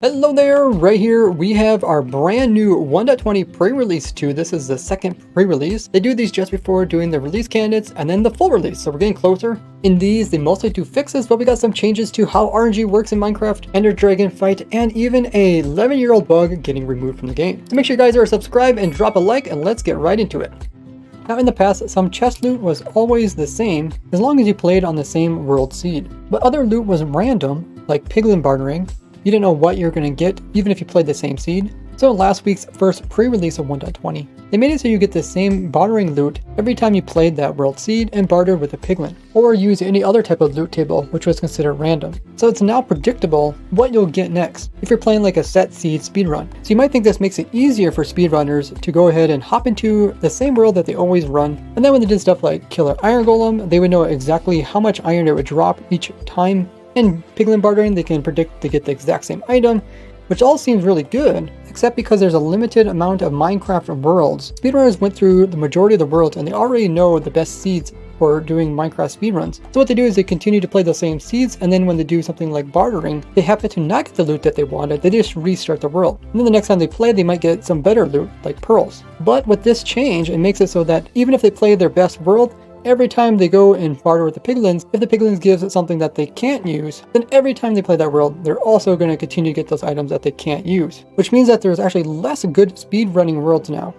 Hello there, right here we have our brand new 1.20 pre-release 2. This is the second pre-release. They do these just before doing the release candidates and then the full release, so we're getting closer. In these, they mostly do fixes, but we got some changes to how RNG works in Minecraft, Ender Dragon fight, and even a 11-year-old bug getting removed from the game. So make sure you guys are subscribed and drop a like, and let's get right into it. Now in the past, some chest loot was always the same as long as you played on the same world seed, but other loot was random, like piglin bartering. You didn't know what you were going to get, even if you played the same seed. So in last week's first pre-release of 1.20, they made it so you get the same bartering loot every time you played that world seed and bartered with a piglin, or use any other type of loot table, which was considered random. So it's now predictable what you'll get next if you're playing like a set seed speedrun. So you might think this makes it easier for speedrunners to go ahead and hop into the same world that they always run, and then when they did stuff like kill an iron golem, they would know exactly how much iron it would drop each time. In piglin bartering, they can predict to get the exact same item, which all seems really good, except because there's a limited amount of Minecraft worlds. Speedrunners went through the majority of the worlds and they already know the best seeds for doing Minecraft speedruns. So what they do is they continue to play the same seeds, and then when they do something like bartering, they happen to not get the loot that they wanted, they just restart the world. And then the next time they play, they might get some better loot, like pearls. But with this change, it makes it so that even if they play their best world, every time they go and barter with the piglins, if the piglins gives something that they can't use, then every time they play that world, they're also going to continue to get those items that they can't use. Which means that there's actually less good speedrunning worlds now.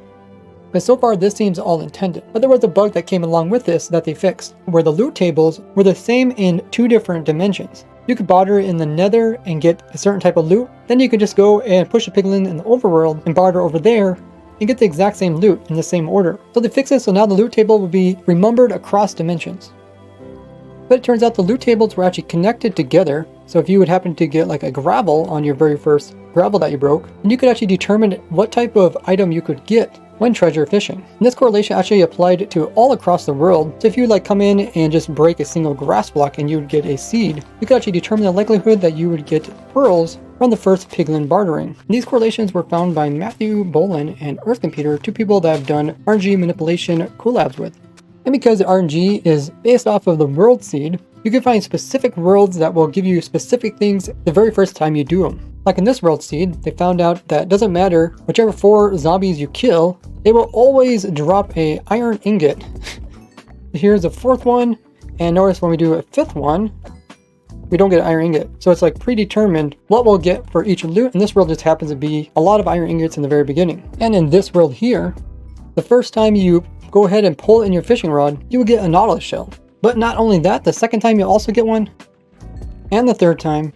But so far this seems all intended. But there was a bug that came along with this that they fixed, where the loot tables were the same in two different dimensions. You could barter in the nether and get a certain type of loot, then you could just go and push a piglin in the overworld and barter over there and get the exact same loot in the same order. So they fixed it so now the loot table will be remembered across dimensions. But it turns out the loot tables were actually connected together, so if you would happen to get like a gravel on your very first gravel that you broke, then you could actually determine what type of item you could get when treasure fishing. And this correlation actually applied to all across the world. So if you like come in and just break a single grass block and you would get a seed, you could actually determine the likelihood that you would get pearls from the first piglin bartering. And these correlations were found by Matthew Bolin and Earth Computer, two people that have done RNG manipulation collabs with. And because RNG is based off of the world seed, you can find specific worlds that will give you specific things the very first time you do them. Like in this world seed, they found out that it doesn't matter whichever 4 zombies you kill, they will always drop a iron ingot. Here's a 4th one, and notice when we do a 5th one, we don't get an iron ingot. So it's like predetermined what we'll get for each loot, and this world just happens to be a lot of iron ingots in the very beginning. And in this world here, the first time you go ahead and pull in your fishing rod, you will get a nautilus shell. But not only that, the second time you'll also get one, and the third time,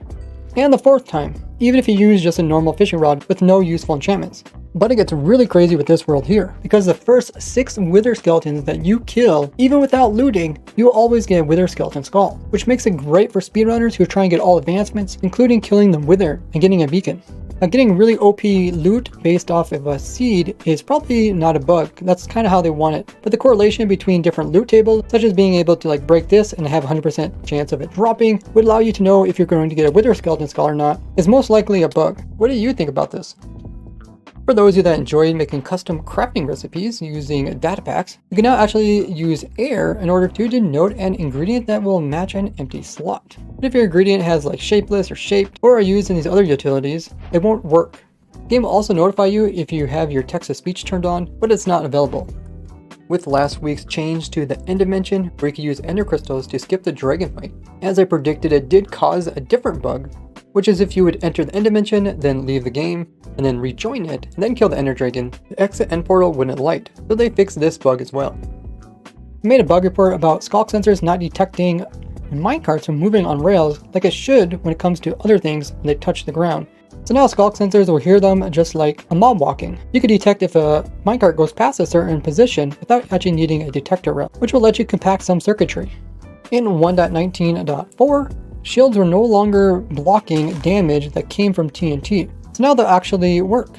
and the 4th time, even if you use just a normal fishing rod with no useful enchantments. But it gets really crazy with this world here, because the first 6 wither skeletons that you kill, even without looting, you'll always get a wither skeleton skull, which makes it great for speedrunners who try and get all advancements, including killing the wither and getting a beacon. Now getting really OP loot based off of a seed is probably not a bug, that's kind of how they want it. But the correlation between different loot tables, such as being able to like break this and have 100% chance of it dropping, would allow you to know if you're going to get a wither skeleton skull or not, is most likely a bug. What do you think about this? For those of you that enjoy making custom crafting recipes using data packs, you can now actually use air in order to denote an ingredient that will match an empty slot. But if your ingredient has like shapeless or shaped or are used in these other utilities, it won't work. The game will also notify you if you have your text-to-speech turned on, but it's not available. With last week's change to the end dimension, where you could use ender crystals to skip the dragon fight, as I predicted, it did cause a different bug, which is if you would enter the end dimension, then leave the game, and then rejoin it, and then kill the ender dragon, the exit end portal wouldn't light, so they fixed this bug as well. I made a bug report about sculk sensors not detecting minecarts from moving on rails like it should when it comes to other things when they touch the ground. So now sculk sensors will hear them just like a mob walking. You can detect if a minecart goes past a certain position without actually needing a detector rail, which will let you compact some circuitry. In 1.19.4, shields were no longer blocking damage that came from TNT, so now they'll actually work.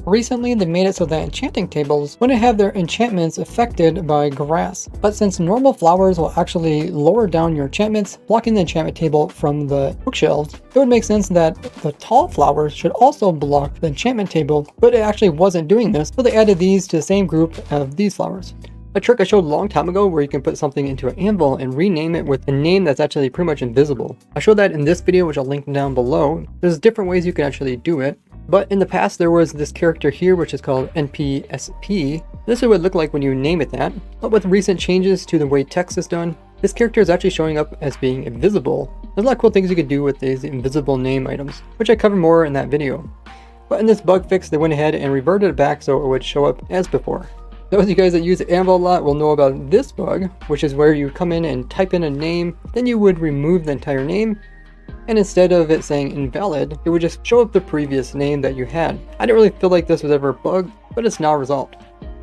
Recently, they made it so that enchanting tables wouldn't have their enchantments affected by grass, but since normal flowers will actually lower down your enchantments, blocking the enchantment table from the bookshelves, it would make sense that the tall flowers should also block the enchantment table, but it actually wasn't doing this, so they added these to the same group of these flowers. A trick I showed a long time ago where you can put something into an anvil and rename it with a name that's actually pretty much invisible. I showed that in this video, which I'll link down below. There's different ways you can actually do it. But in the past, there was this character here, which is called NPSP. This is what it would look like when you name it that. But with recent changes to the way text is done, this character is actually showing up as being invisible. There's a lot of cool things you can do with these invisible name items, which I cover more in that video. But in this bug fix, they went ahead and reverted it back so it would show up as before. Those of you guys that use Anvil a lot will know about this bug, which is where you come in and type in a name, then you would remove the entire name, and instead of it saying invalid, it would just show up the previous name that you had. I didn't really feel like this was ever a bug, but it's now resolved.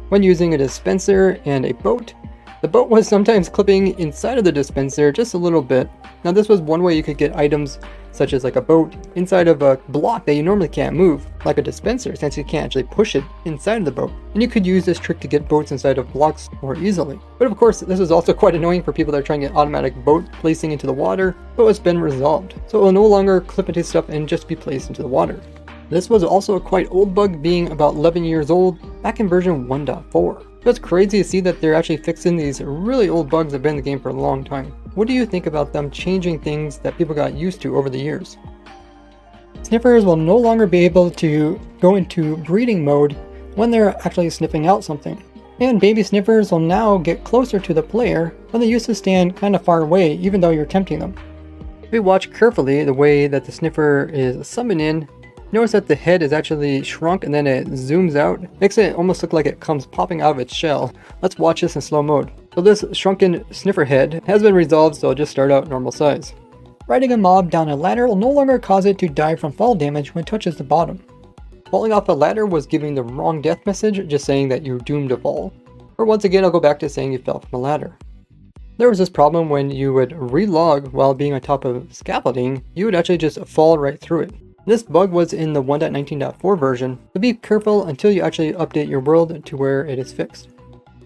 When using a dispenser and a boat, the boat was sometimes clipping inside of the dispenser just a little bit. Now this was one way you could get items such as like a boat inside of a block that you normally can't move, like a dispenser, since you can't actually push it inside of the boat. And you could use this trick to get boats inside of blocks more easily. But of course, this is also quite annoying for people that are trying to get automatic boat placing into the water, but it's been resolved. So it will no longer clip into stuff and just be placed into the water. This was also a quite old bug, being about 11 years old, back in version 1.4. So it's crazy to see that they're actually fixing these really old bugs that have been in the game for a long time. What do you think about them changing things that people got used to over the years? Sniffers will no longer be able to go into breeding mode when they're actually sniffing out something. And baby sniffers will now get closer to the player when they used to stand kind of far away even though you're tempting them. If we watch carefully the way that the sniffer is summoned in, notice that the head is actually shrunk and then it zooms out. Makes it almost look like it comes popping out of its shell. Let's watch this in slow mode. So this shrunken sniffer head has been resolved, so it'll just start out normal size. Riding a mob down a ladder will no longer cause it to die from fall damage when it touches the bottom. Falling off a ladder was giving the wrong death message, just saying that you're doomed to fall. Or once again, I'll go back to saying you fell from a ladder. There was this problem when you would relog while being on top of scaffolding, you would actually just fall right through it. This bug was in the 1.19.4 version, so be careful until you actually update your world to where it is fixed.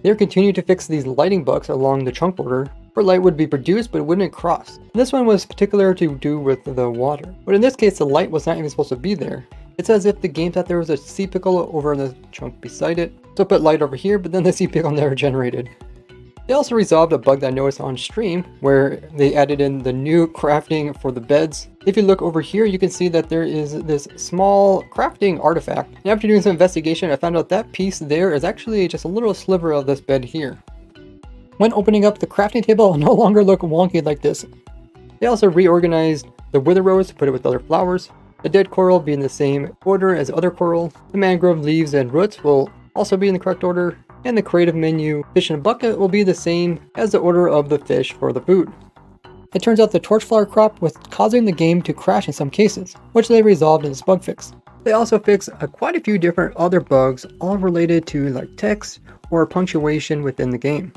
They're continuing to fix these lighting bugs along the chunk border, where light would be produced but it wouldn't cross. This one was particular to do with the water, but in this case the light was not even supposed to be there. It's as if the game thought there was a sea pickle over in the chunk beside it, so put light over here, but then the sea pickle never generated. They also resolved a bug that I noticed on stream, where they added in the new crafting for the beds. If you look over here, you can see that there is this small crafting artifact. And after doing some investigation, I found out that piece there is actually just a little sliver of this bed here. When opening up the crafting table, it will no longer look wonky like this. They also reorganized the wither rose to put it with other flowers. The dead coral be in the same order as other coral. The mangrove leaves and roots will also be in the correct order. And the creative menu fish in a bucket will be the same as the order of the fish for the food. It turns out the torchflower crop was causing the game to crash in some cases, which they resolved in this bug fix. They also fixed quite a few different other bugs, all related to like text or punctuation within the game.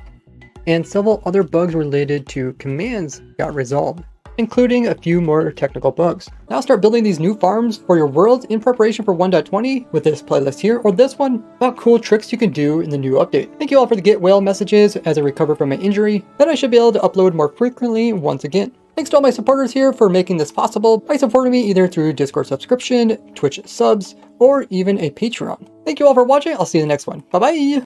And several other bugs related to commands got resolved, including a few more technical bugs. Now start building these new farms for your world in preparation for 1.20 with this playlist here, or this one about cool tricks you can do in the new update. Thank you all for the get well messages as I recover from my injury, that I should be able to upload more frequently once again. Thanks to all my supporters here for making this possible by supporting me either through Discord subscription, Twitch subs, or even a Patreon. Thank you all for watching, I'll see you in the next one. Bye bye!